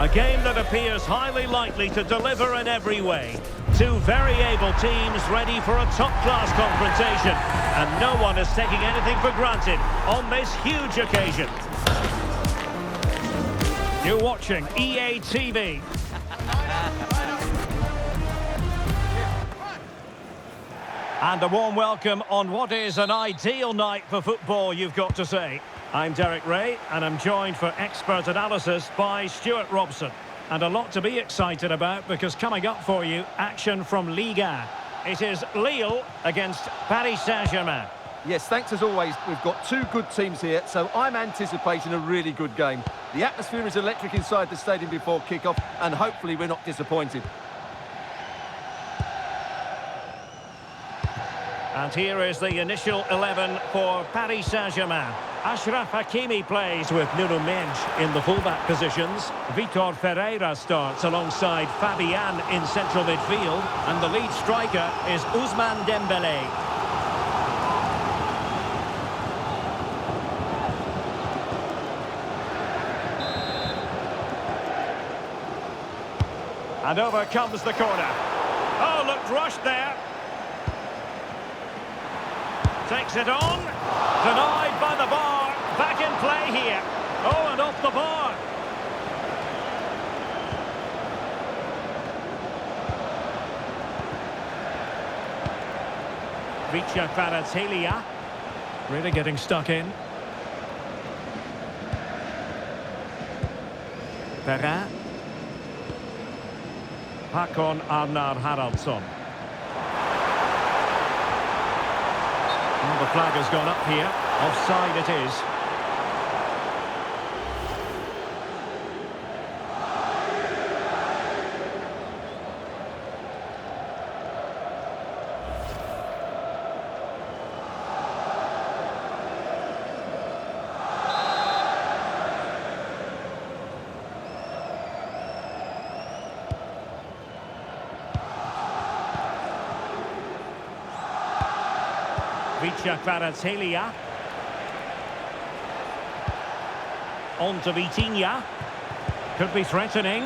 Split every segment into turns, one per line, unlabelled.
A game that appears highly likely to deliver in every way. Two very able teams ready for a top-class confrontation. And no one is taking anything for granted on this huge occasion. You're watching EA TV. And a warm welcome on what is an ideal night for football, you've got to say. I'm Derek Ray, and I'm joined for expert analysis by Stuart Robson. And a lot to be excited about, because coming up for you, action from Liga. It is Lille against Paris Saint-Germain.
Yes, thanks as always. We've got two good teams here, so I'm anticipating a really good game. The atmosphere is electric inside the stadium before kick-off, and hopefully we're not disappointed.
And here is the initial 11 for Paris Saint-Germain. Achraf Hakimi plays with Nuno Mendes in the fullback positions. Vitor Ferreira starts alongside Fabian in central midfield. And the lead striker is Ousmane Dembélé. And over comes the corner. Oh, looked rushed there. Takes it on. Denied by the bar. Back in play here. Oh, and off the bar. Vicha Kvaratskhelia. Really getting stuck in. Perrin. Håkon Arnar Haraldsson. Well, the flag has gone up here. Offside it is. Vicha Kvaratskhelia. On to Vitinha. Could be threatening.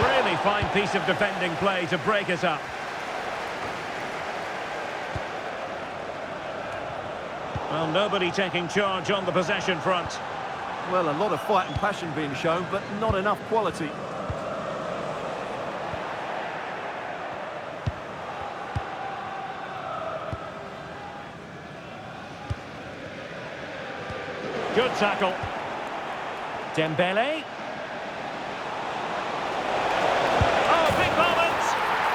Really fine piece of defending play to break it up. Well, nobody taking charge on the possession front.
Well, a lot of fight and passion being shown, but not enough quality.
Good tackle. Dembele. Oh, big moment!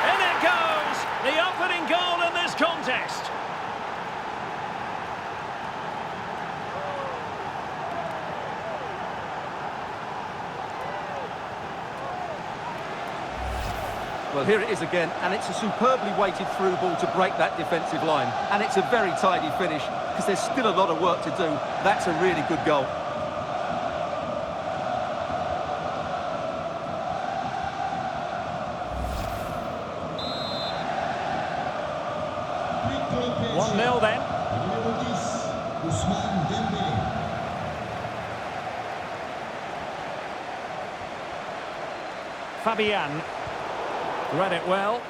In it goes! The opening goal in this contest.
Well, here it is again, and it's a superbly weighted through ball to break that defensive line. And it's a very tidy finish, because there's still a lot of work to do. That's a really good goal.
One 0 then. Fabian. Read it well.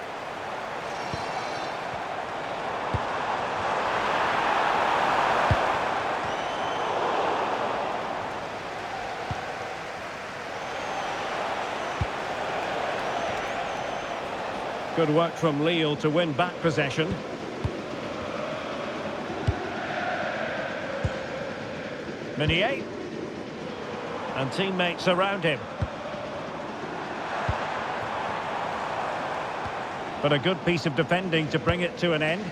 Good work from Lille to win back possession. Meunier. And teammates around him. But a good piece of defending to bring it to an end.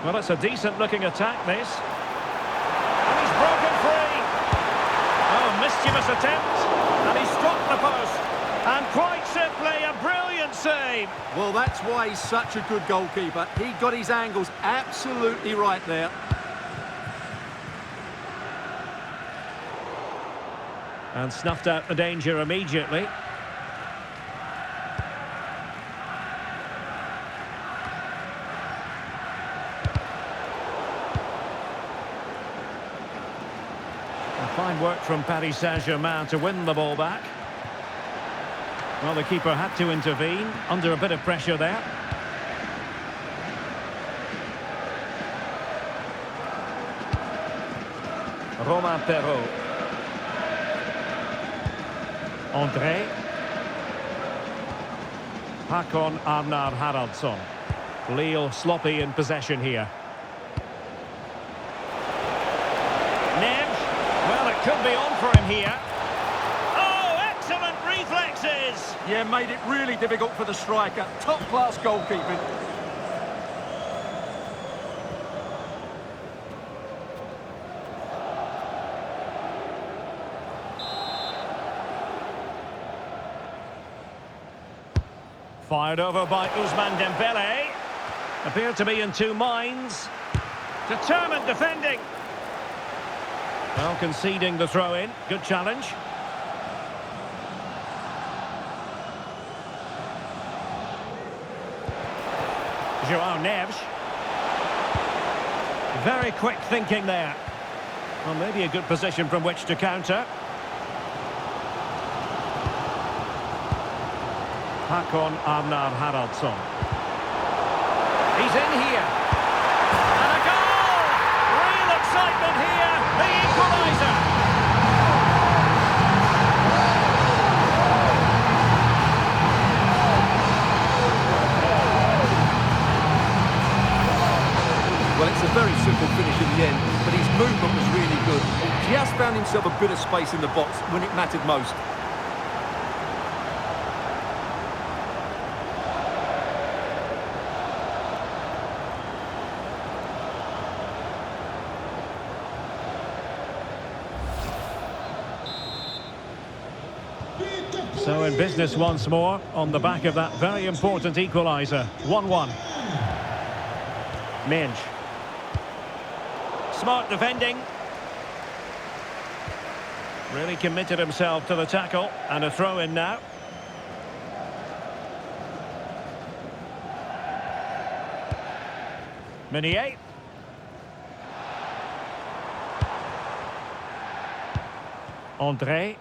Well, it's a decent-looking attack, this. And he's broken free. Oh, mischievous attempt. And he struck the post. And quite simply, a brilliant save.
Well, that's why he's such a good goalkeeper. He got his angles absolutely right there.
And snuffed out the danger immediately. Fine work from Paris Saint-Germain to win the ball back. Well, the keeper had to intervene, under a bit of pressure there. Romain Perraud. André. Håkon Arnar Haraldsson. Lille sloppy in possession here. Neves. Well, it could be on for him here. Oh, excellent reflexes!
Yeah, made it really difficult for the striker. Top-class goalkeeping.
Fired over by Ousmane Dembele. Appeared to be in two minds. Determined defending. Well, conceding the throw-in. Good challenge. João Neves. Very quick thinking there. Well, maybe a good position from which to counter. Håkon Arnar Haraldsson. He's in here. And a goal! Real excitement here. The equaliser.
Well, it's a very simple finish in the end, but his movement was really good. He just found himself a bit of space in the box when it mattered most.
So in business once more, on the back of that very important equaliser. 1-1. Minge. Smart defending. Really committed himself to the tackle. And a throw-in now. Meunier. André.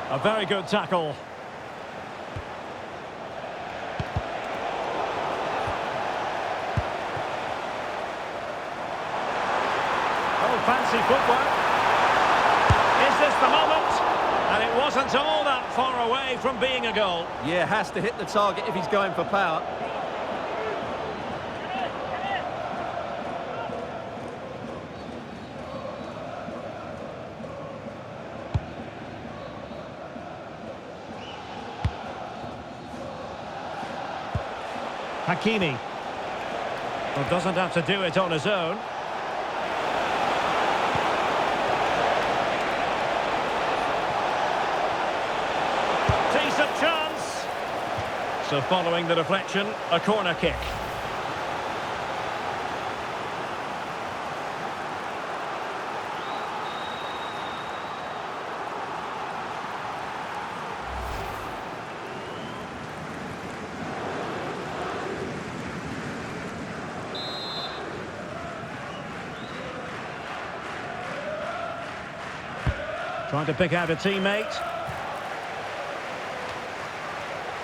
A very good tackle. Oh, fancy footwork. Is this the moment? And it wasn't all that far away from being a goal.
Yeah, has to hit the target if he's going for power.
Hakimi. Well, doesn't have to do it on his own. Decent chance. So following the deflection, a corner kick. Trying to pick out a teammate.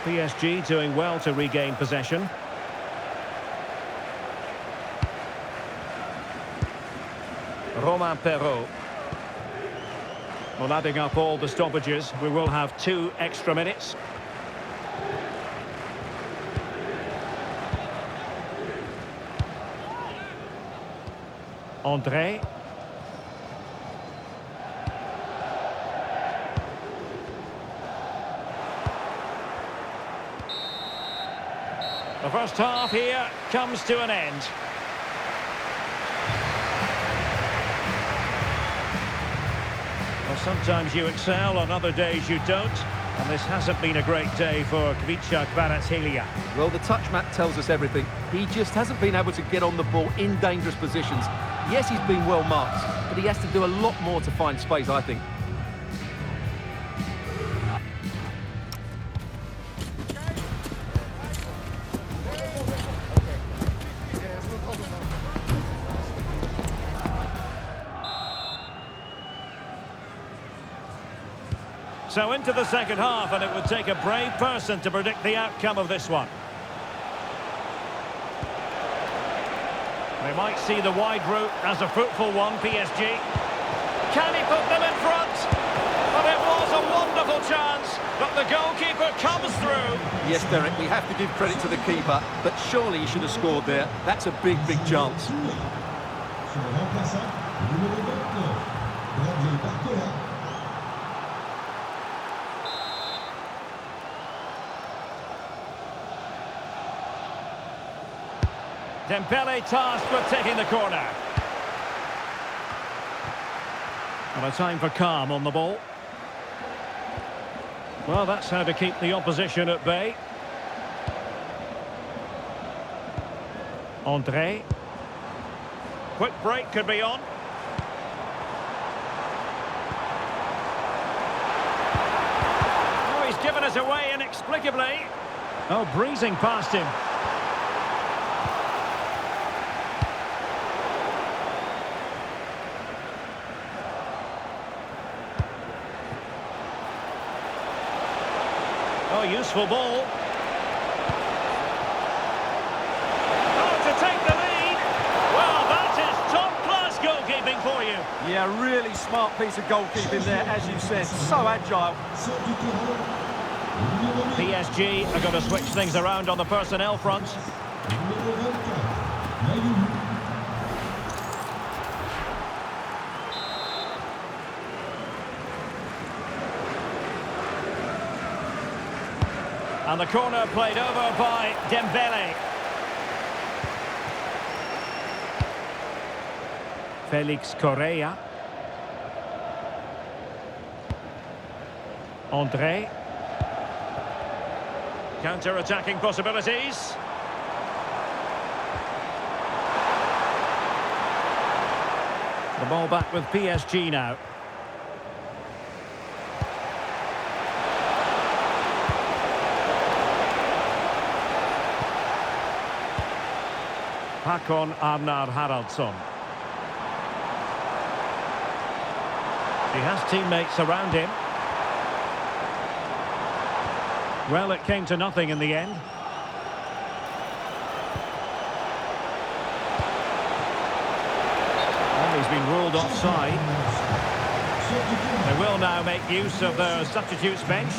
PSG doing well to regain possession. Romain Perraud. Well, adding up all the stoppages, we will have 2 extra minutes. André. The first half here comes to an end. Well, sometimes you excel, on other days you don't. And this hasn't been a great day for Kvicha Kvaratskhelia.
Well, the touch map tells us everything. He just hasn't been able to get on the ball in dangerous positions. Yes, he's been well marked, but he has to do a lot more to find space, I think.
So into the second half, and it would take a brave person to predict the outcome of this one. They might see the wide route as a fruitful one, PSG. Can he put them in front? But it was a wonderful chance, but the goalkeeper comes through.
Yes, Derek, we have to give credit to the keeper, but surely he should have scored there. That's a big, big chance.
Dembele tasked with taking the corner. And a time for calm on the ball. Well, that's how to keep the opposition at bay. André. Quick break could be on. Oh, he's given us away inexplicably. Oh, breezing past him. Oh, useful ball. Oh, to take the lead. Well, that is top-class goalkeeping for you.
Yeah, really smart piece of goalkeeping there, as you said. So agile.
PSG are going to switch things around on the personnel front. And the corner played over by Dembele. Felix Correa. André. Counter-attacking possibilities. The ball back with PSG now. Håkon Arnar Haraldsson. He has teammates around him. Well, it came to nothing in the end. And he's been ruled offside. They will now make use of their substitutes bench.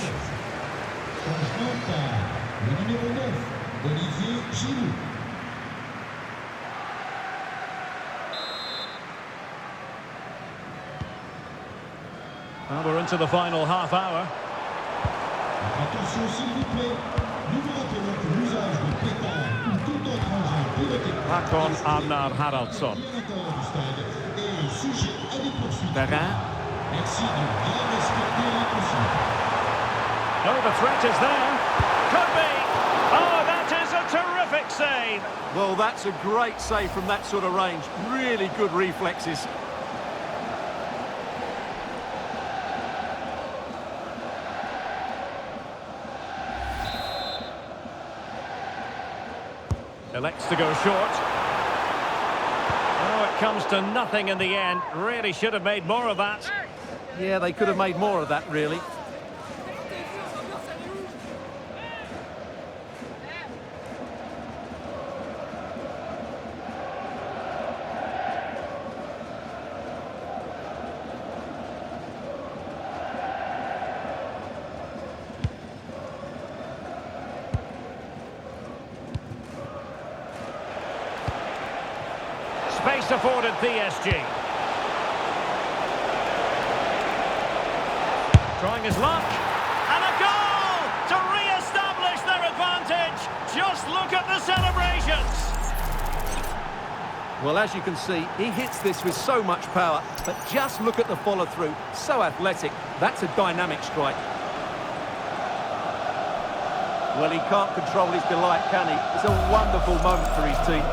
Well, we're into the final half hour. Håkon Arnar Haraldsson. Perrin. Oh, the threat is there. Could be. Oh, that is a terrific save.
Well, that's a great save from that sort of range. Really good reflexes.
Elects to go short. Oh, it comes to nothing in the end. Really should have made more of that.
Yeah, they could have made more of that, really.
Space afforded PSG. Trying his luck. And a goal to re-establish their advantage. Just look at the celebrations.
Well, as you can see, he hits this with so much power, but just look at the follow-through. So athletic. That's a dynamic strike. Well, he can't control his delight, can he? It's a wonderful moment for his team.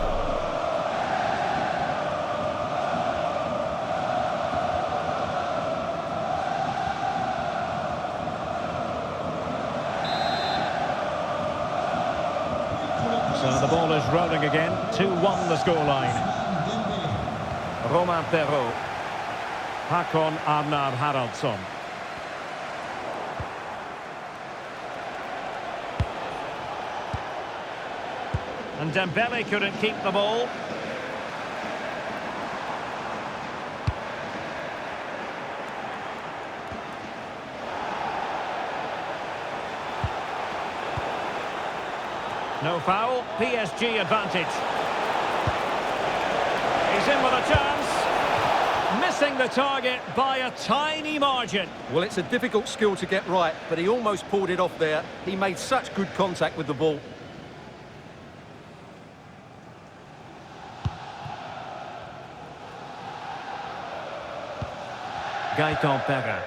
So the ball is rolling again. 2-1 the scoreline. Romain Perraud. Håkon Arnar Haraldsson. And Dembele couldn't keep the ball. No foul, PSG advantage. He's in with a chance. Missing the target by a tiny margin.
Well, it's a difficult skill to get right, but he almost pulled it off there. He made such good contact with the ball.
Gaëtan Perrin.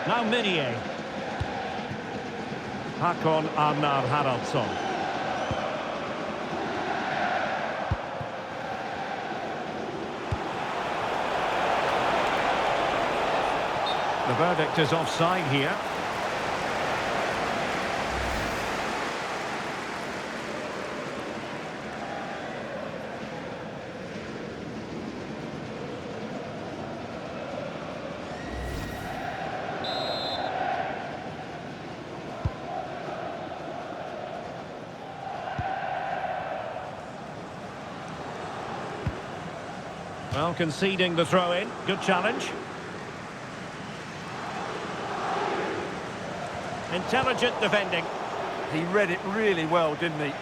Now Meunier. Håkon Arnar Haraldsson. The verdict is offside here. Well, conceding the throw-in. Good challenge. Intelligent defending.
He read it really well, didn't he?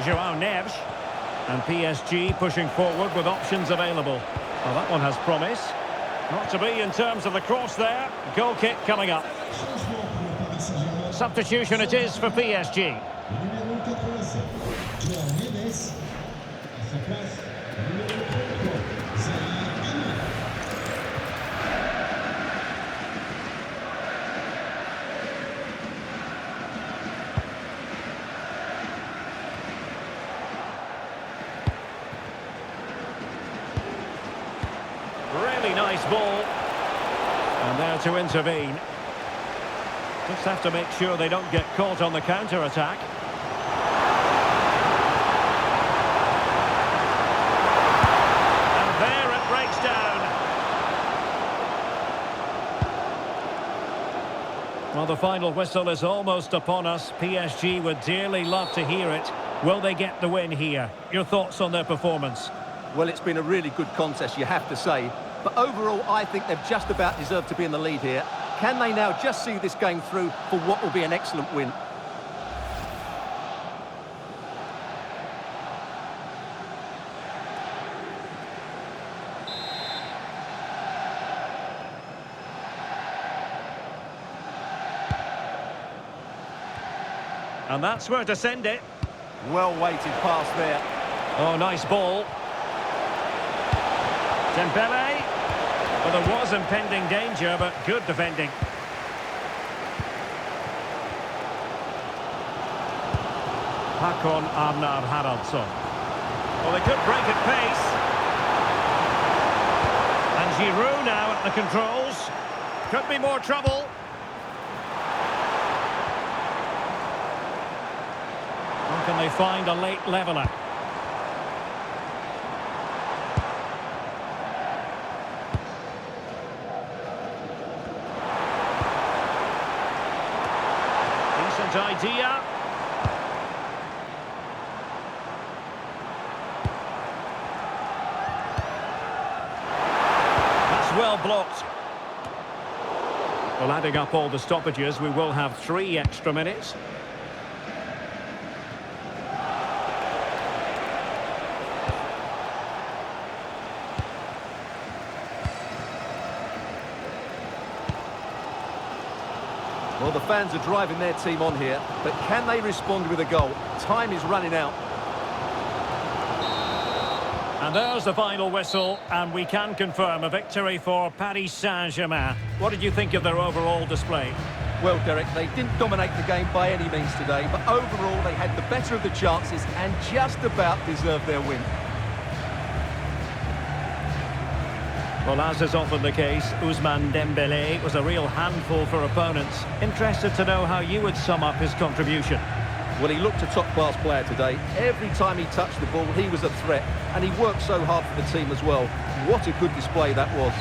João Neves. And PSG pushing forward with options available. Well, that one has promise. Not to be in terms of the cross there. Goal kick coming up. Substitution it is for PSG. Really nice ball. And there to intervene. Just have to make sure they don't get caught on the counter-attack. And there it breaks down. Well, the final whistle is almost upon us. PSG would dearly love to hear it. Will they get the win here? Your thoughts on their performance?
Well, it's been a really good contest, you have to say. But overall, I think they've just about deserved to be in the lead here. Can they now just see this game through for what will be an excellent win?
And that's where to send it.
Well-weighted pass there.
Oh, nice ball. Dembele. Well, there was impending danger, but good defending. Håkon Arnar Haraldsson. Well, they could break at pace. And Giroud now at the controls. Could be more trouble. Or can they find a late leveller? Idea. That's well blocked. Well, adding up all the stoppages, we will have 3 extra minutes.
Well, the fans are driving their team on here, but can they respond with a goal? Time is running out.
And there's the final whistle, and we can confirm a victory for Paris Saint-Germain. What did you think of their overall display?
Well, Derek, they didn't dominate the game by any means today, but overall they had the better of the chances and just about deserved their win.
Well, as is often the case, Ousmane Dembele was a real handful for opponents. Interested to know how you would sum up his contribution.
Well, he looked a top-class player today. Every time he touched the ball, he was a threat, and he worked so hard for the team as well. What a good display that was.